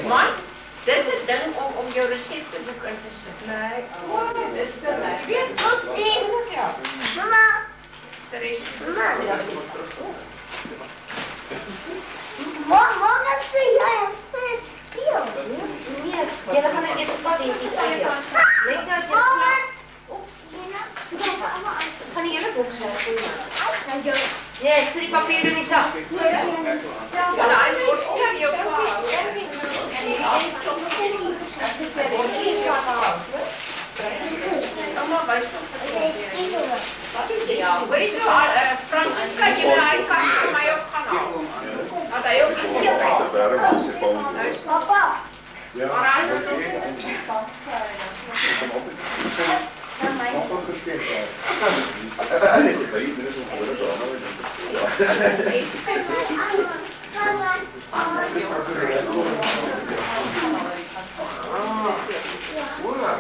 Man, dis 'n ding om jou resepteboek in te sit. Nee. Dit is te lekker. Mama. Sorry. Mama, sê jy het speel. Nee, julle gaan nou eers presies uitdeel. Net nou as jy Oeps, Lena. gaan die hele boks hê. Nou jou. Nee, sit die papier in die sak. Ja, daai word stel jou pa. Mamma, wys hom. Ja, hoorie so, Francisca, jy moet daai kant vir my op gaan haal. Want hy ook nie hier. Papa. Maar hy is nog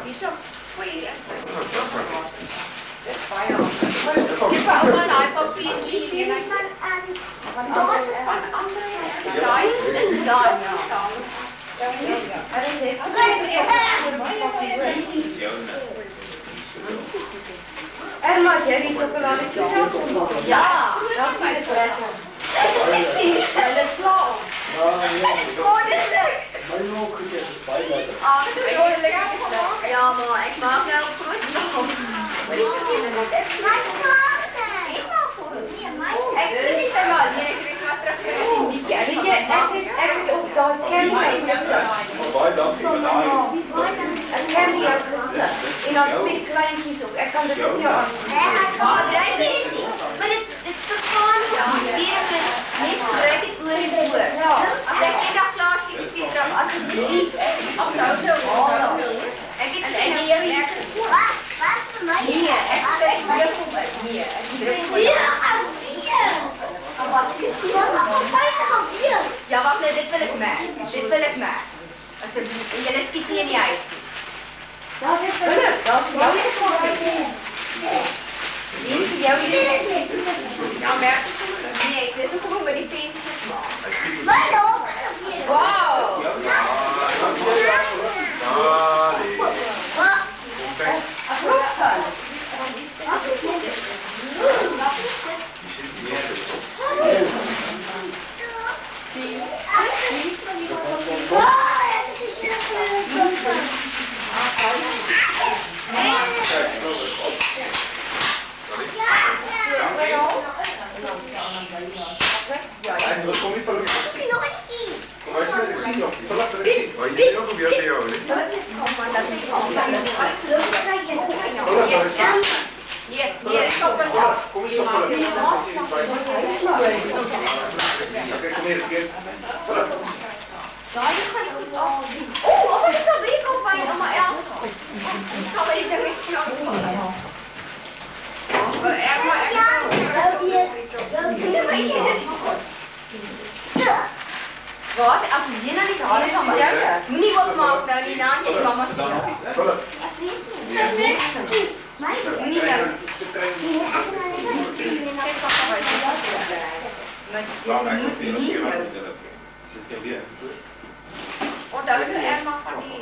hierso goeie. Dit baie aan. Jy vat maar daai papier hier en dan daar is van ander daai daai ja. En maak jy die sjokolade self? Ja, dat is lekker. Hulle is klaar. Ja, maar ek maak nou groot sjokolade. Maar dis ook nie net ek. Ek sien nie sy maar hier, ek het maar terug as die diepie. Weet jy, ek het op daai camera gesit. Baie dankie vir daai. Ek ken die ook gesit. En dan twee kleintjies op. Ek kan dit op jou aan. Maar jy weet nie. Maar dit vergaan weer met Mens gebruik dit oor en oor. Ja. As ek eendag klaar sien, is dit dan asseblief. Ek het en jy werk. Wat vir my? Nee, ek sê ek wil kom uit. Nee, ek sê ja, wag net, dit wil ek merk. Dit wil ek merk. Asseblief, en julle skiet nie in die huis. Daar's jou net gemaak. Hier is jou hier. Ja, merk jy? Nee, ek weet hoe om met die pen te maak. Wat ook? Wow! Wat? As jy nou nie hale van my moenie oopmaak nou nie, dan jy mamma se. Moenie nou. Onthou jy Emma van die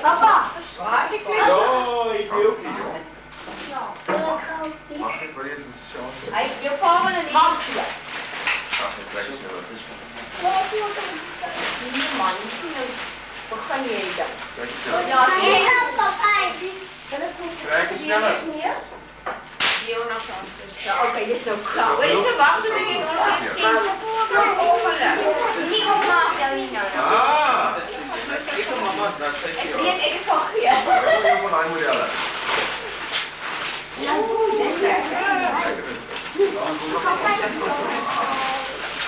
Papa. Waar is die kleur? Ja, ek wil ook nie. Hy jou pa wil nie maak nie. Nee man, jy begin jy dan. Ja, nee. Ja, okay, dis nou klaar. Hoor jy se wag so 'n bietjie nog sien Nie oopmaak nou nie nou. Ek kom mamma, dat sê Ek jy. weet ek het al gee. Ek wil van daai modelle.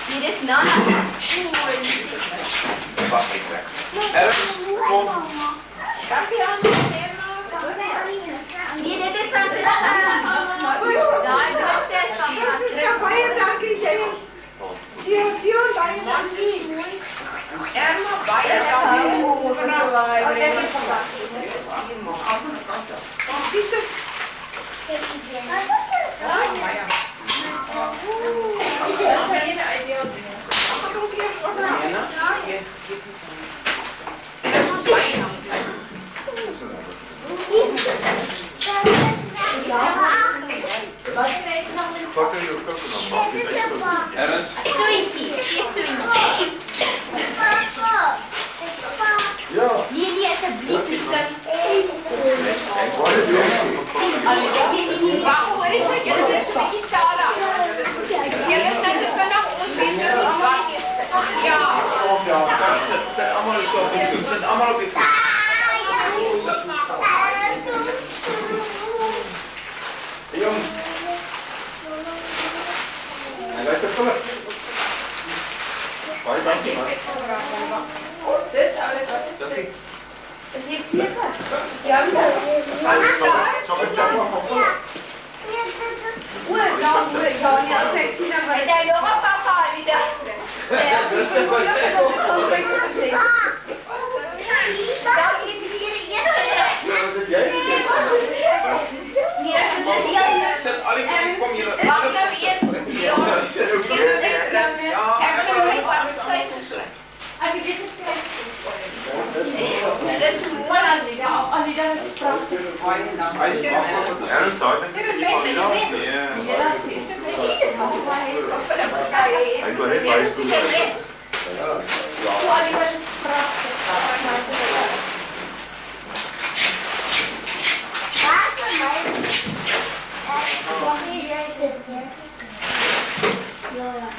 Hier is Nana. Pas ek trek. Kom. Dankie aan Emma. Nee, dit is van daai proses van baie dankie jy. Baie dankie. Emma, baie dankie. Wat in jou koken dan? Ernst? Stoentjie, geen stoentjie. Ja. Nee, asseblief, liefling. Wacht, hoor eens, jullie zijn zo'n beetje stalen. Jullie zijn te vinnig, ons weten niet wat je zegt. Ja. Het zijn allemaal dezelfde. Het zijn allemaal op je voet. Jong. Hij lijkt er voor. Baie dankie man. Dus, oude, wat is dit? Is jy seker? Is jou nou? Sal ek jou maar gaan? O, dan moet ja, nee, ek sien dan by Jy nog een papa, Alida. Dis net wat ek kom. Dan eet die hier een. Was dit jy? Nee, dit is jou. Sit al die kom hier. Wacht nou eers. Ja, ek wil nou wat sy gesluit. Ek het dit gekry. Dit is mooi, Alida. Alida is pragtig. Hy is maklik. Ernst daai ding. Hier is mense, hier is. Nee. Ja, sien. Sien, as baie. Hy wil net baie stoel hê. O, Alida is pragtig.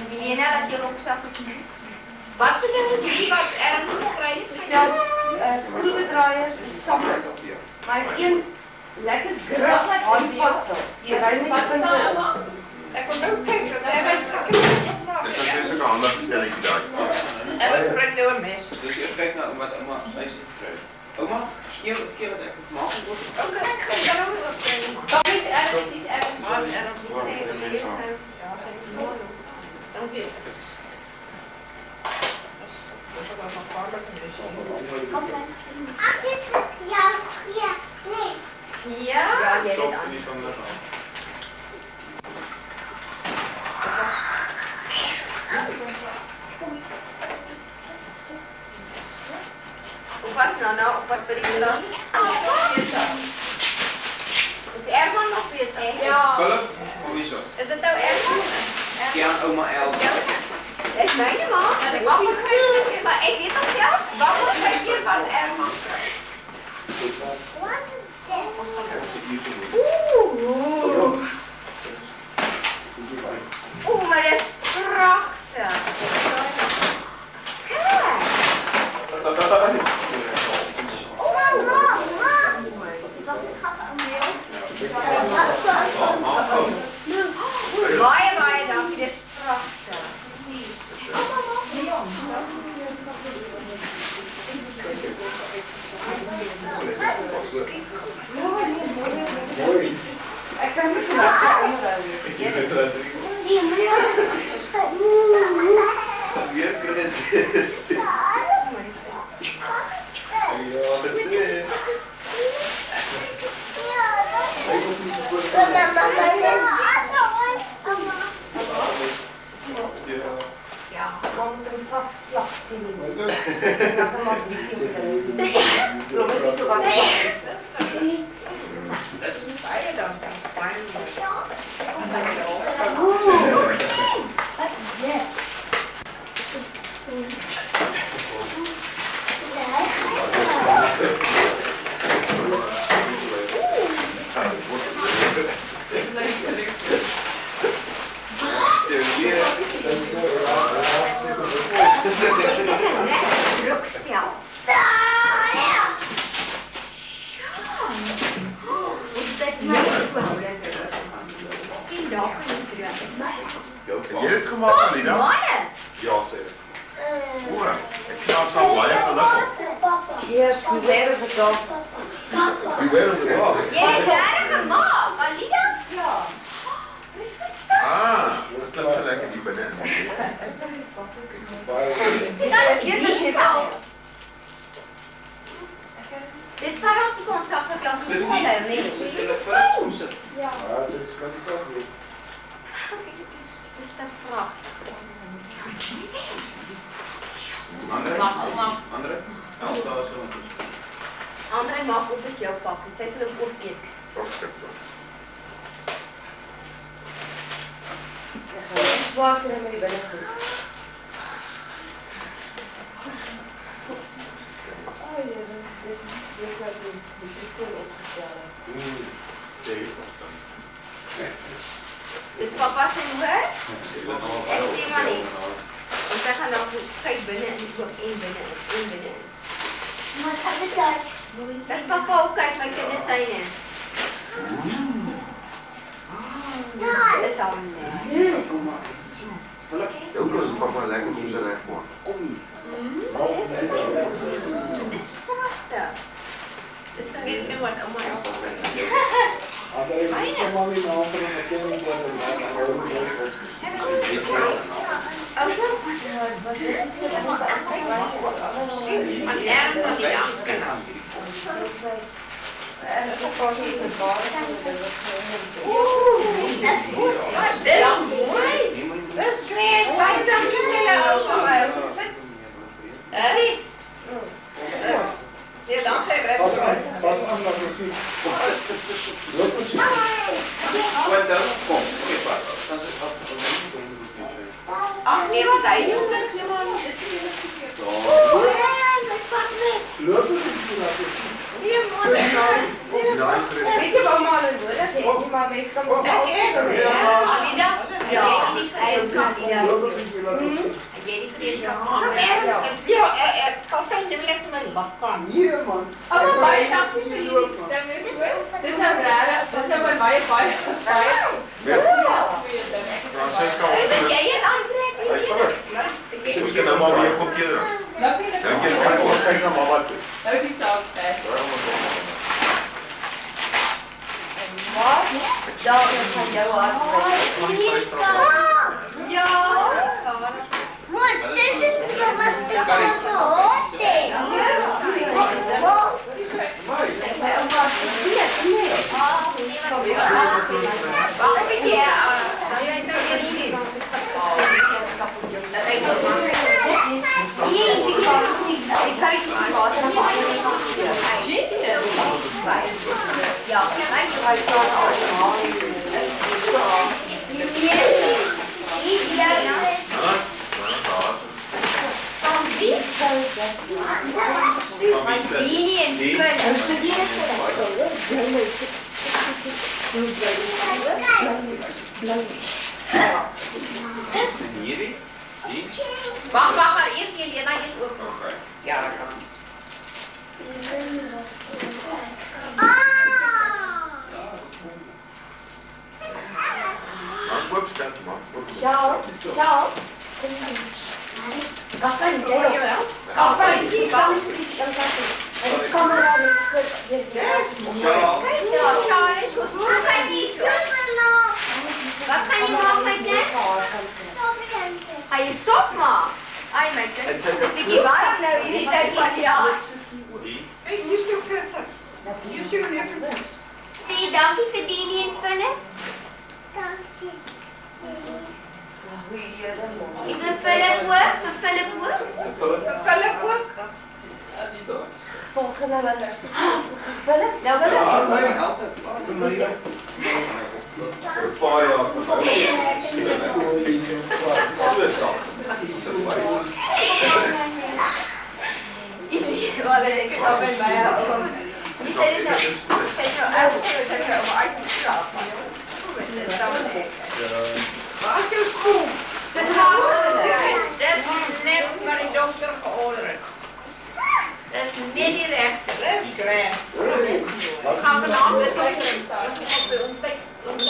Nee, nou dat jou rugsak is nie. Wat se ding is hier wat Ernst gekry het? Stel skroewedraaiers en samples. Maar een lekker grip aan die padsel. Die ry met die punte. Ek wil nou kyk, hy was gekry. Dis 'n spesifieke handige stelletjie daai. Hy was bring nou 'n mes. Dus eerst kijk naar wat oma huis heeft gekregen. Oma, keer dat ik het mag. Okay, ek gaan dan ook wat kry. Dat is ergens, die is ergens. Maar Ernst moet nie lees nou. Ja, sy is mooi. Dankie. Ja, jy het aan. Of wat nou, of wat vir die klas? Is die Erman nog bezig? Ja. Philip, hoe is dat? Is het nou Erman? Ja, oma Elsa. Dis myne ma. Ek mag nie, maar ek weet nog self. Wat moet ek hier van Erman kry? Oeh, maar dit is prachtig. Baie, baie dankie, dit is prachtig. Ek kan nie vandag onderhou. Weer Chris is. Ja, dis is. Ja. Want er vast vlak in die mond. Dat er maar niet in de klopt niet zo wat Dat is baie dankie. Jy het gemaak, Alida? Ja, sê ek. O, ek sien ons al baie gelukkig. Yes, beware of the dog. Beware of the dog. Jy is reg gemaak, Alida? Ja. Dit klink so lekker hier binne. Dit verraad zich ons af dat langs de wall, nee. Ja, dit is kan die kant nie. Is dat prachtig. Andere? Elsa is zo. André mag op is jouw pakje, zij zullen ook eet. zwaar kry met die binnegoed. Ai, dis nou die mikrofoon opgestel. Dis papa se hoor? Ek sien maar nie. Ons gaan nou kyk binne in die oop en binne in. Maar ek het dit. Dat papa ook kyk my kinders syne. Ja, Dis al nie. Ook as papa lekker moet reg maak. Dis pragtig. Dis dan Weet jy wat ouma nou sê? Maar ergens aan die dag kunnen. Wat is mooi. Dis great. Baie dankie julle ouma. Precies. Ja, dan sê ek Wat dan? Kom, geef maar. Dan is het ag nee, wat hy doen niks man. Dis nie net verkeerd. Nee man. Weet jy wat maar nodig het nie, maar mense kan mos Alida? Ja, die vriendskap Alida. Jy die vriendskap aan. Ja, kan jy net net my wag kan. Ouma baie dankie vir die ding is so. Dis nou regtig, dis nou by baie goeie ding. Francesca, Is jy een aantrek? Sy moes nou maar weer kom keer. Dink jy skryf voor kyk na mamma toe. Nou is die saak, hè. Wat? Daar is van jou hart. Ja. Wat? Dit is nog wat te gehoord het. Wag 'n bietjie. Nou jy nou weer hier. Dat ek nou Hier is die kaars nie. Ek kyk die water op aan die kant. Ja, my vrou staan al. van wie? Die en hierdie? Die? Wag, maar eers Helena is ook nog. Okay. Ja, dan. Maar koop skat, man. Wat kan jy? Hoor jy wel? Wat kan jy? Ja, Charlie, wat gaan jy so? Wat gaan jy maak met dit? Gaan jy sop maak? Ai my kind, dit is 'n bietjie warm nou hierdie tyd van die jaar. Die? Hey, use your cancer. Use your evidence. Sê dankie vir Dini en Philip. Dankie. Is dit Philip ook? Vir Philip ook? Philip ook. Volgende wat? Philip, nou wil Ja, ek. nee, Elsa. Een paar jaar geleden. So sag. Wat ek het op in my kom. Jy sê dit nou. Sê nou, ek sê nou, maar ek sê straf. Dit is dan net. Waar is jou skoen? Dis haar gesin. Dis net wat die dokter georder het. Dis net die regte. Dis reg. Gaan vanaand met my ontbyt. Ons